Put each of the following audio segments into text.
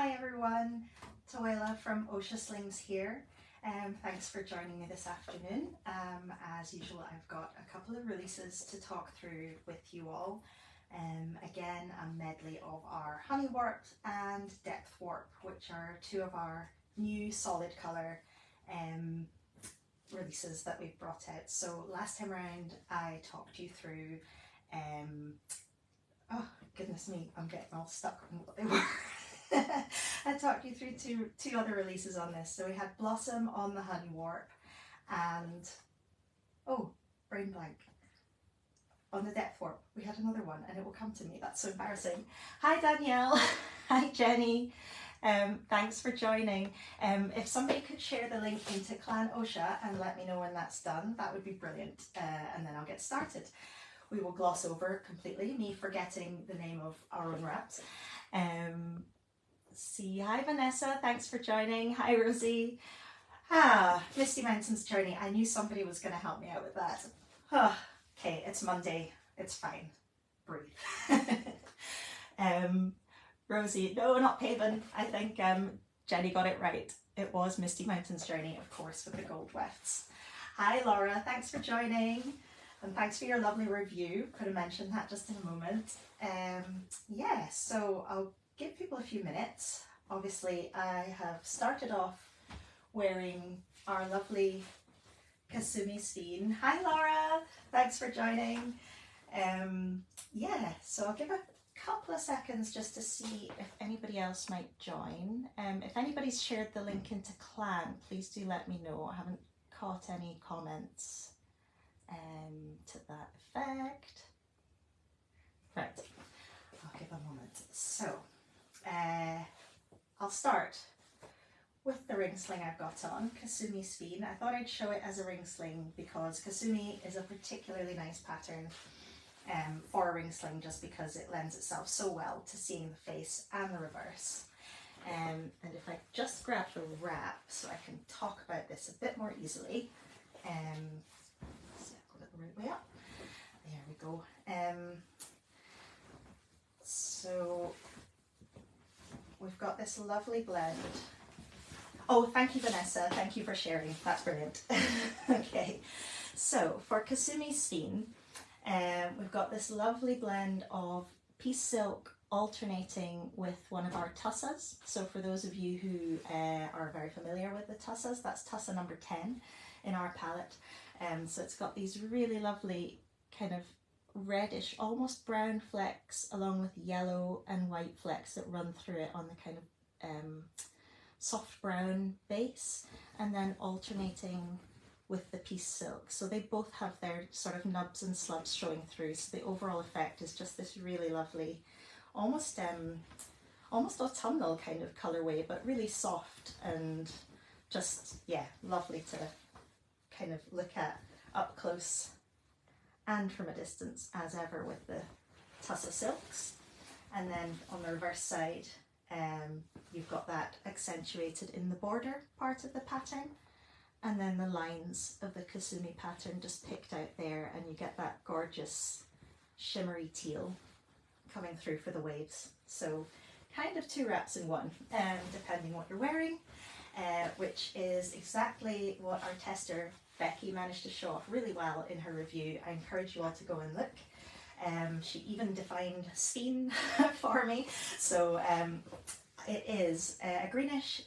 Hi everyone, Toyla from Oscha Slings here. Thanks for joining me this afternoon. As usual, I've got a couple of releases to talk through with you all. Again, a medley of our Honey Warp and Depth Warp, which are two of our new solid colour releases that we've brought out. So last time around I talked you through, oh goodness me, I'm getting all stuck on what they were. I talked you through two other releases on this. So we had Blossom on the Honey Warp and, oh, brain blank, on the Depth Warp. We had another one and it will come to me. That's so embarrassing. Hi Danielle. Hi Jenny. Thanks for joining. If somebody could share the link into Clan Oscha and let me know when that's done, that would be brilliant. And then I'll get started. We will gloss over completely me forgetting the name of our own wraps. Hi Vanessa, thanks for joining. Hi Rosie. Misty Mountains Journey. I knew somebody was going to help me out with that. Okay, it's Monday. It's fine. Breathe. Rosie, no, not Paven. I think Jenny got it right. It was Misty Mountains Journey, of course, with the gold wefts. Hi Laura, thanks for joining. And thanks for your lovely review. Could have mentioned that just in a moment. Yeah, so I'll give people a few minutes. Obviously, I have started off wearing our lovely Kasumi Sphene. Hi Laura, thanks for joining. Yeah, so I'll give a couple of seconds just to see if anybody else might join. If anybody's shared the link into Clan, please do let me know. I haven't caught any comments to that effect. Right, I'll give a moment. So I'll start with the ring sling I've got on, Kasumi Sphene. I thought I'd show it as a ring sling because Kasumi is a particularly nice pattern for a ring sling, just because it lends itself so well to seeing the face and the reverse. And if I just grab the wrap so I can talk about this a bit more easily. The right way up. There we go. So we've got this lovely blend. Oh, thank you, Vanessa. Thank you for sharing. That's brilliant. Okay, so for Kasumi Sphene, we've got this lovely blend of piece silk alternating with one of our tussas. So for those of you who are very familiar with the tussas, that's tussa number 10 in our palette. So it's got these really lovely kind of reddish, almost brown flecks along with yellow and white flecks that run through it on the kind of soft brown base, and then alternating with the piece silk. So they both have their sort of nubs and slubs showing through. So the overall effect is just this really lovely, almost autumnal kind of colorway, but really soft and just, yeah, lovely to kind of look at up close and from a distance as ever with the tussa silks. And then on the reverse side, you've got that accentuated in the border part of the pattern, and then the lines of the Kasumi pattern just picked out there, and you get that gorgeous shimmery teal coming through for the waves. So kind of two wraps in one, depending what you're wearing, which is exactly what our tester Becky managed to show off really well in her review. I encourage you all to go and look. She even defined Sphene for me. So it is a greenish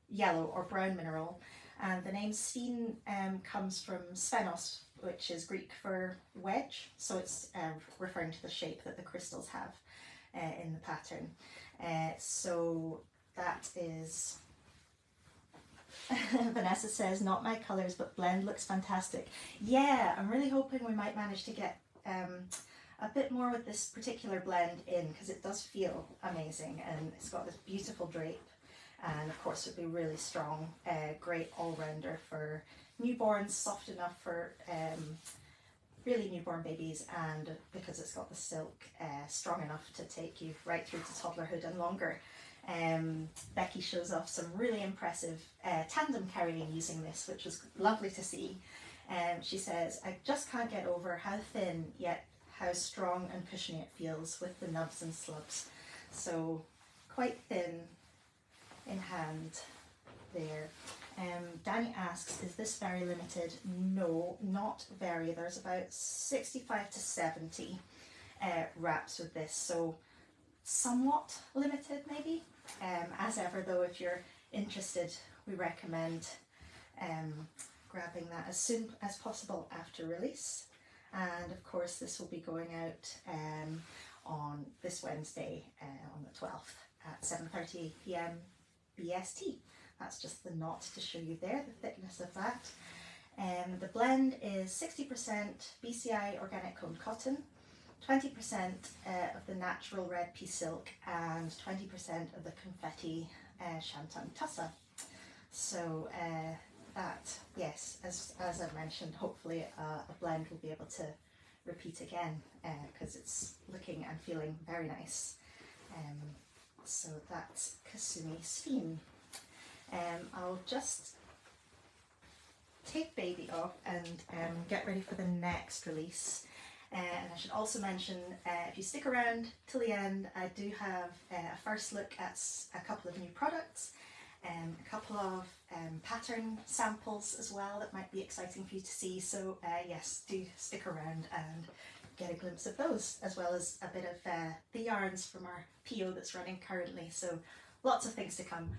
yellow or brown mineral, and the name Sphene comes from sphenos, which is Greek for wedge. So it's referring to the shape that the crystals have in the pattern. So that is... Vanessa says, not my colours, but blend looks fantastic. Yeah, I'm really hoping we might manage to get a bit more with this particular blend in, because it does feel amazing, and it's got this beautiful drape, and of course it would be really strong, great all-rounder for newborns, soft enough for really newborn babies, and because it's got the silk, strong enough to take you right through to toddlerhood and longer. Becky shows off some really impressive tandem carrying using this, which was lovely to see. She says, I just can't get over how thin yet how strong and cushiony it feels with the nubs and slubs. So quite thin in hand there. Danny asks, is this very limited? No, not very. There's about 65 to 70 wraps with this, so somewhat limited maybe. As ever though, if you're interested, we recommend grabbing that as soon as possible after release. And of course this will be going out on this Wednesday on the 12th at 7:30 p.m. BST. That's just the knot to show you there, the thickness of that. The blend is 60% BCI organic combed cotton, 20% of the natural red pea silk, and 20% of the confetti shantung tussa. So that, yes, as I mentioned, hopefully a blend will be able to repeat again because it's looking and feeling very nice. So that's Kasumi Sphene. I'll just take baby off and get ready for the next release. And I should also mention, if you stick around till the end, I do have a first look at a couple of new products, a couple of pattern samples as well that might be exciting for you to see. So yes, do stick around and get a glimpse of those, as well as a bit of the yarns from our PO that's running currently. So lots of things to come.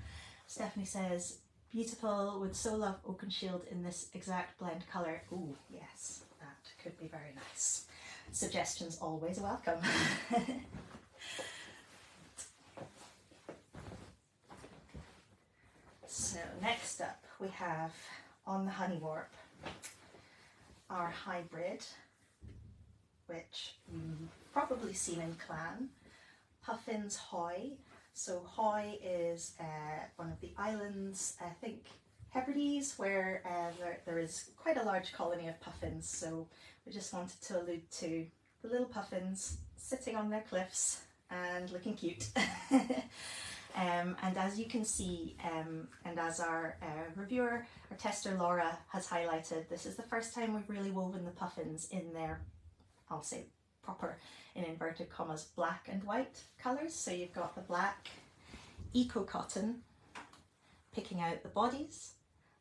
Stephanie says, beautiful, would so love Oakenshield in this exact blend colour. Ooh, yes, that could be very nice. Suggestions always welcome. So next up we have on the Honey Warp our hybrid, which you've probably seen in clan, Puffins Hoy. So Hoy is one of the islands, I think Hebrides, where there is quite a large colony of puffins. So we just wanted to allude to the little puffins sitting on their cliffs and looking cute. And as you can see, and as our reviewer, our tester Laura has highlighted, this is the first time we've really woven the puffins in their, I'll say proper, in inverted commas, black and white colours. So you've got the black eco cotton picking out the bodies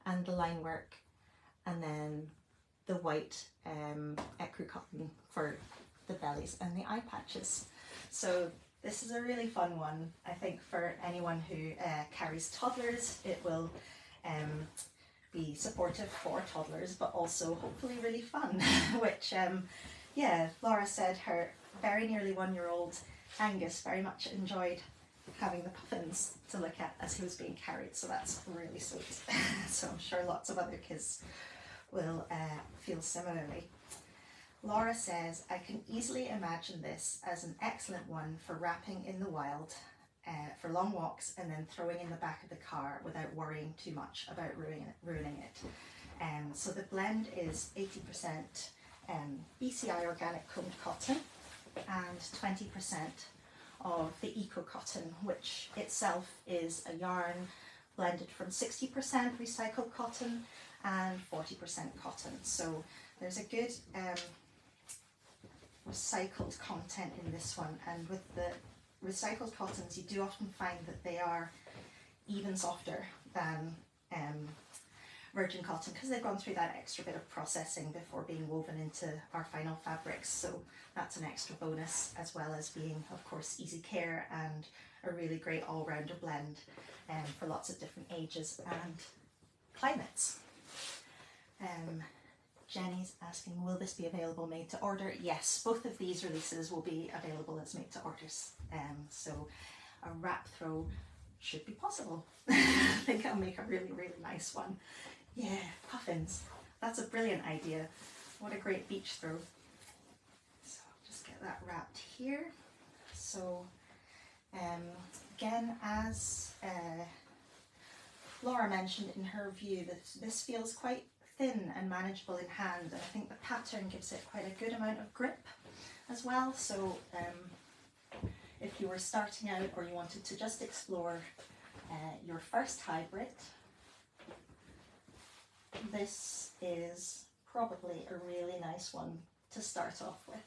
and the line work, and then the white ecru cotton for the bellies and the eye patches. So this is a really fun one, I think, for anyone who carries toddlers. It will be supportive for toddlers, but also hopefully really fun, which yeah, Laura said her very nearly 1-year-old Angus very much enjoyed having the puffins to look at as he was being carried, so that's really sweet. So I'm sure lots of other kids will feel similarly. Laura says, I can easily imagine this as an excellent one for wrapping in the wild, for long walks, and then throwing in the back of the car without worrying too much about ruining it. So the blend is 80% BCI organic combed cotton and 20% of the eco cotton, which itself is a yarn blended from 60% recycled cotton and 40% cotton. So there's a good recycled content in this one, and with the recycled cottons you do often find that they are even softer than virgin cotton because they've gone through that extra bit of processing before being woven into our final fabrics. So that's an extra bonus, as well as being, of course, easy care and a really great all-rounder blend for lots of different ages and climates. Jenny's asking, will this be available made to order? Yes, both of these releases will be available as made to orders. So a wrap throw should be possible. I think I'll make a really, really nice one. Yeah, puffins. That's a brilliant idea. What a great beach throw. So I'll just get that wrapped here. So again, as Laura mentioned in her review, that this feels quite thin and manageable in hand, and I think the pattern gives it quite a good amount of grip as well. So if you were starting out or you wanted to just explore your first hybrid, this is probably a really nice one to start off with.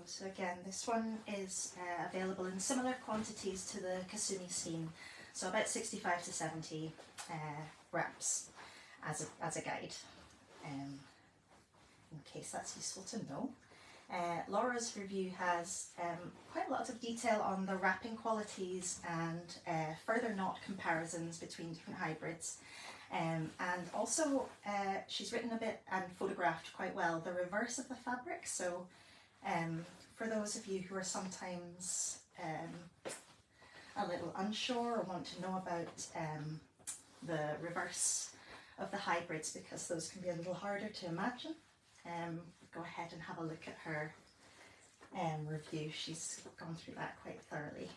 So again, this one is available in similar quantities to the Kasumi Sphene, so about 65 to 70 wraps as a guide, in case that's useful to know. Laura's review has quite a lot of detail on the wrapping qualities and further knot comparisons between different hybrids. And also she's written a bit and photographed quite well the reverse of the fabric. So for those of you who are sometimes a little unsure or want to know about the reverse of the hybrids, because those can be a little harder to imagine, go ahead and have a look at her review. She's gone through that quite thoroughly.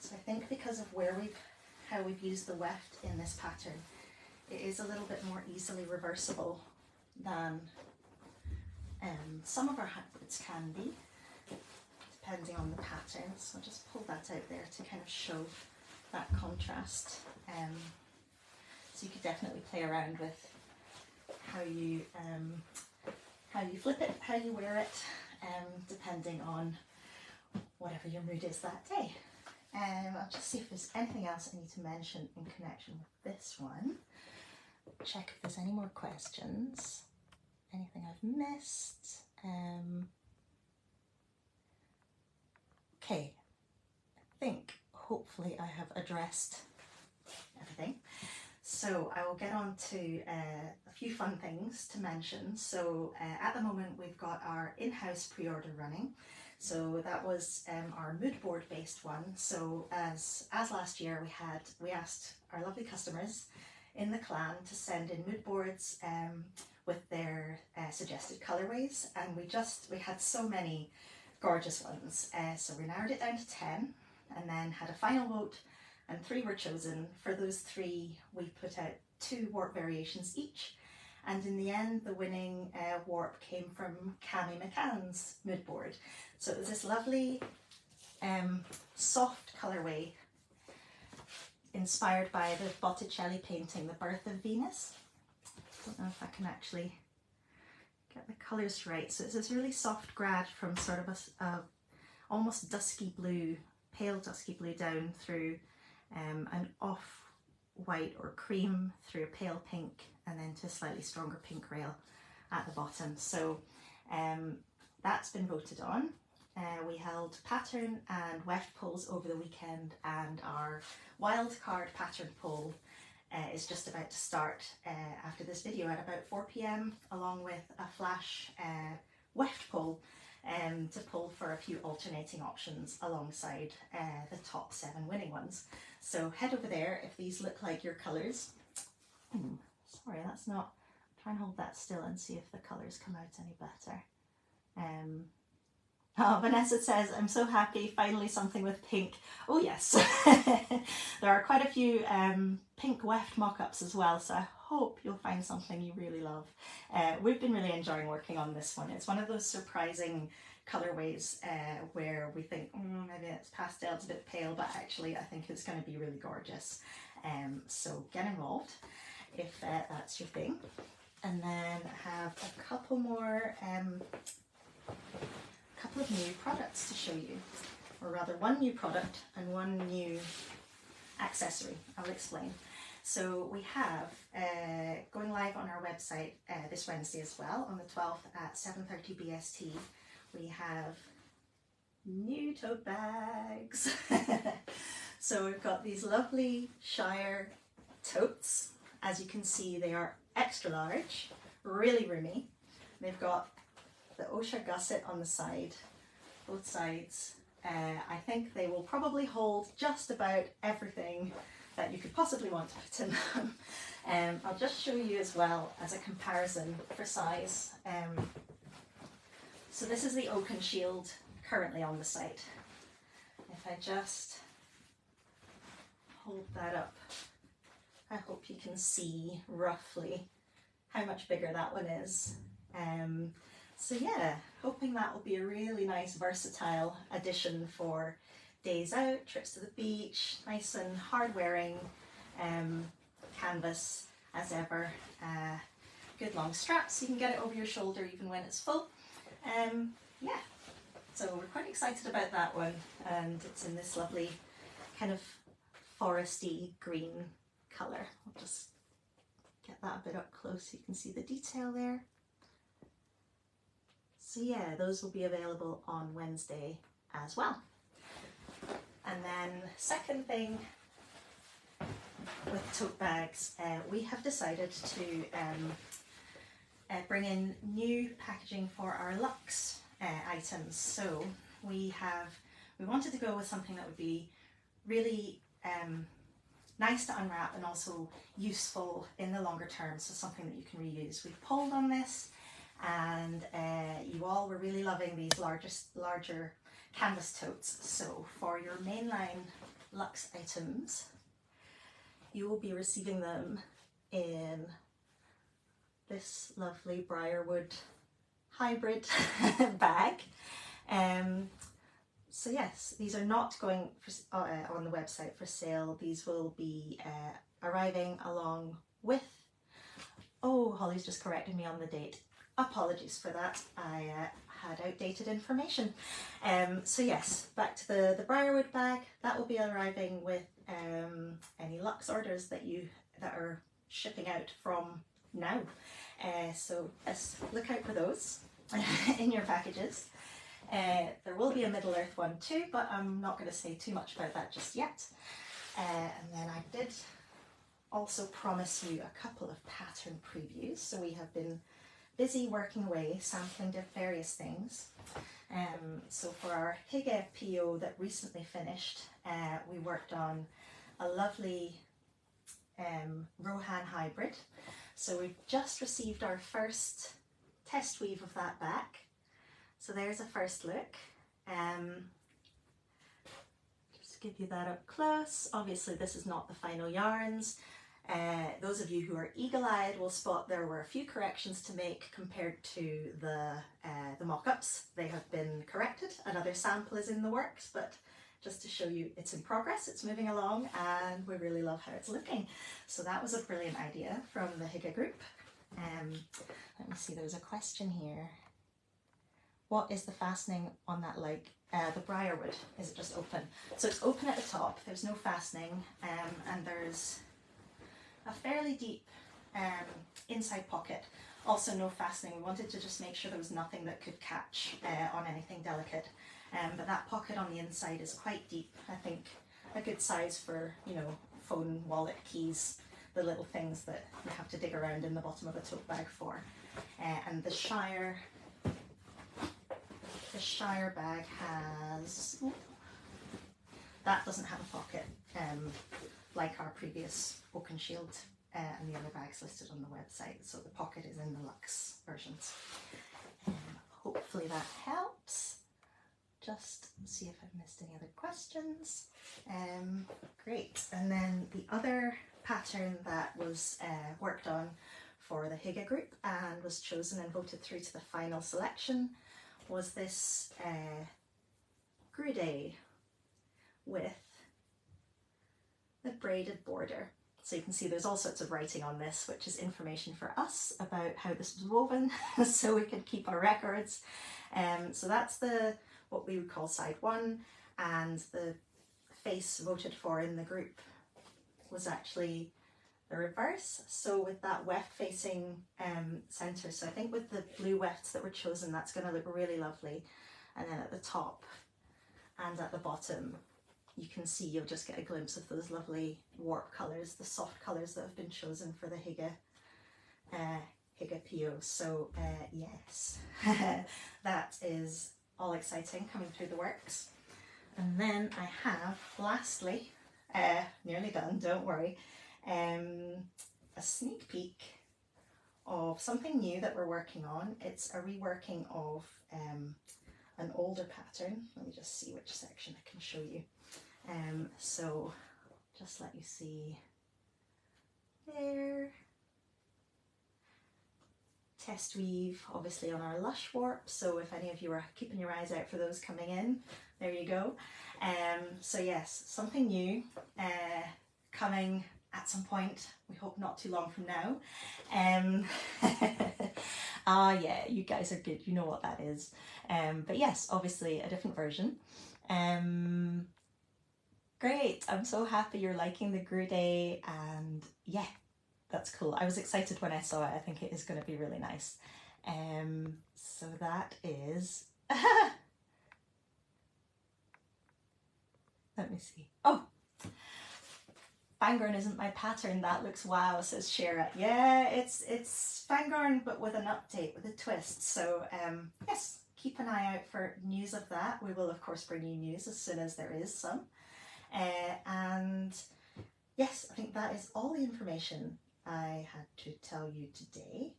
So I think because of how we've used the weft in this pattern, it is a little bit more easily reversible than some of our hybrids can be, depending on the pattern. So I'll just pull that out there to kind of show that contrast. So you could definitely play around with how you flip it, how you wear it, depending on whatever your mood is that day. I'll just see if there's anything else I need to mention in connection with this one. Check if there's any more questions. Anything I've missed. Okay, I think hopefully I have addressed everything. So I will get on to a few fun things to mention. So at the moment we've got our in-house pre-order running. So that was our Moodboard based one. So as last year we asked our lovely customers in the clan to send in mood boards with their suggested colorways, and we had so many gorgeous ones. So we narrowed it down to 10 and then had a final vote, and 3 were chosen. For those 3 we put out 2 warp variations each, and in the end the winning warp came from Cami McCann's mood board. So it was this lovely soft colourway inspired by the Botticelli painting The Birth of Venus. I don't know if I can actually get the colours right. So it's this really soft grad from sort of a almost dusky blue, pale dusky blue down through an off-white or cream through a pale pink, and then to a slightly stronger pink rail at the bottom. So that's been voted on. We held pattern and weft polls over the weekend, and our wildcard pattern poll is just about to start after this video at about 4 p.m, along with a flash weft poll to pull for a few alternating options alongside the top 7 winning ones. So head over there if these look like your colours. Sorry, that's not, try and hold that still and see if the colours come out any better. Oh, Vanessa says, I'm so happy, finally something with pink. Oh yes, there are quite a few pink weft mock-ups as well, so I hope you'll find something you really love. We've been really enjoying working on this one. It's one of those surprising colourways where we think, maybe it's pastel, it's a bit pale, but actually I think it's going to be really gorgeous. So get involved if that's your thing. And then I have a couple more couple of new products to show you, or rather one new product and one new accessory. I'll explain. So we have going live on our website this Wednesday as well, on the 12th at 7:30 BST. We have new tote bags. So we've got these lovely Shire totes. As you can see, they are extra large, really roomy. They've got the Oscha gusset on the side, both sides. I think they will probably hold just about everything that you could possibly want to put in them. I'll just show you as well as a comparison for size. So this is the Oaken Shield currently on the site. If I just hold that up, I hope you can see roughly how much bigger that one is. So yeah, hoping that will be a really nice versatile addition for days out, trips to the beach, nice and hard wearing canvas as ever. Good long straps, so you can get it over your shoulder even when it's full. Yeah, so we're quite excited about that one, and it's in this lovely kind of foresty green colour. I'll just get that a bit up close so you can see the detail there. So yeah, those will be available on Wednesday as well. And then second thing with tote bags, we have decided to bring in new packaging for our Luxe items. So we wanted to go with something that would be really nice to unwrap and also useful in the longer term, so something that you can reuse. We've polled on this, and you all were really loving these larger canvas totes. So for your mainline Luxe items, you will be receiving them in this lovely Briarwood hybrid bag. So yes, these are not going for, on the website for sale. These will be arriving along with, oh, Holly's just corrected me on the date. Apologies for that, I had outdated information. So yes, back to the Briarwood bag. That will be arriving with any Luxe orders that are shipping out from now. So yes, look out for those in your packages. There will be a Middle Earth one too, but I'm not going to say too much about that just yet. And then I did also promise you a couple of pattern previews. So we have been busy working away, sampling various things. So for our Hygge PO that recently finished, we worked on a lovely Rohan hybrid. So we've just received our first test weave of that back. So there's a first look. Just to give you that up close. Obviously this is not the final yarns. Those of you who are eagle-eyed will spot there were a few corrections to make compared to the mock-ups. They have been corrected. Another sample is in the works, but just to show you it's in progress, it's moving along, and we really love how it's looking. So that was a brilliant idea from the Hygge group. Let me see, there's a question here. What is the fastening on that leg? The Briarwood, is it just open? So it's open at the top, there's no fastening, and there's a fairly deep inside pocket. Also no fastening. We wanted to just make sure there was nothing that could catch on anything delicate. But that pocket on the inside is quite deep. I think a good size for, you know, phone, wallet, keys, the little things that you have to dig around in the bottom of a tote bag for. And the Shire bag has, that doesn't have a pocket like our previous Oaken Shield and the other bags listed on the website. So the pocket is in the Luxe versions. Hopefully that helps. Just see if I've missed any other questions. Great. And then the other pattern that was worked on for the Hygge group and was chosen and voted through to the final selection was this Grude with the braided border. So you can see there's all sorts of writing on this, which is information for us about how this was woven, so we can keep our records. So that's what we would call side one, and the face voted for in the group was actually the reverse. So with that weft facing center, so I think with the blue wefts that were chosen, that's going to look really lovely. And then at the top and at the bottom, you can see, you'll just get a glimpse of those lovely warp colours, the soft colours that have been chosen for the Hygge PO. So yes, that is all exciting, coming through the works. And then I have, lastly, nearly done, don't worry, a sneak peek of something new that we're working on. It's a reworking of an older pattern. Let me just see which section I can show you. So just let you see there. Test weave, obviously on our Lush warp, so if any of you are keeping your eyes out for those coming in, there you go. So yes, something new coming at some point, we hope not too long from now. Ah, yeah, you guys are good. You know what that is. But yes, obviously a different version. Great. I'm so happy you're liking the Grude, and yeah, that's cool. I was excited when I saw it. I think it is going to be really nice. So that is. Let me see. Oh, Fangorn isn't my pattern. That looks wow, says Shira. Yeah, it's Fangorn, but with an update, with a twist. So yes, keep an eye out for news of that. We will of course bring you news as soon as there is some. And yes, I think that is all the information I had to tell you today.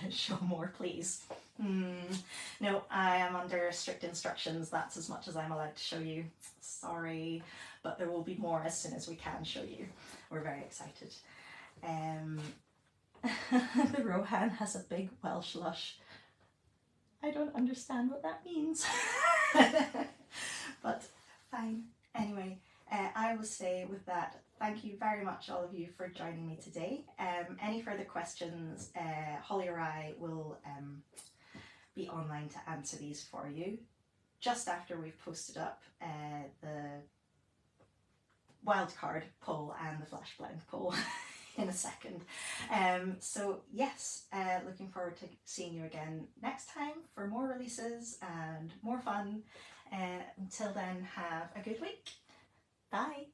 Show more, please. No, I am under strict instructions. That's as much as I'm allowed to show you. Sorry, but there will be more as soon as we can show you. We're very excited. The Rohan has a big Welsh lush. I don't understand what that means. But fine. Anyway, I will say with that, thank you very much, all of you, for joining me today. Any further questions, Holly or I will be online to answer these for you just after we've posted up the wildcard poll and the flash blind poll in a second. So yes, looking forward to seeing you again next time for more releases and more fun. Until then, have a good week. Bye.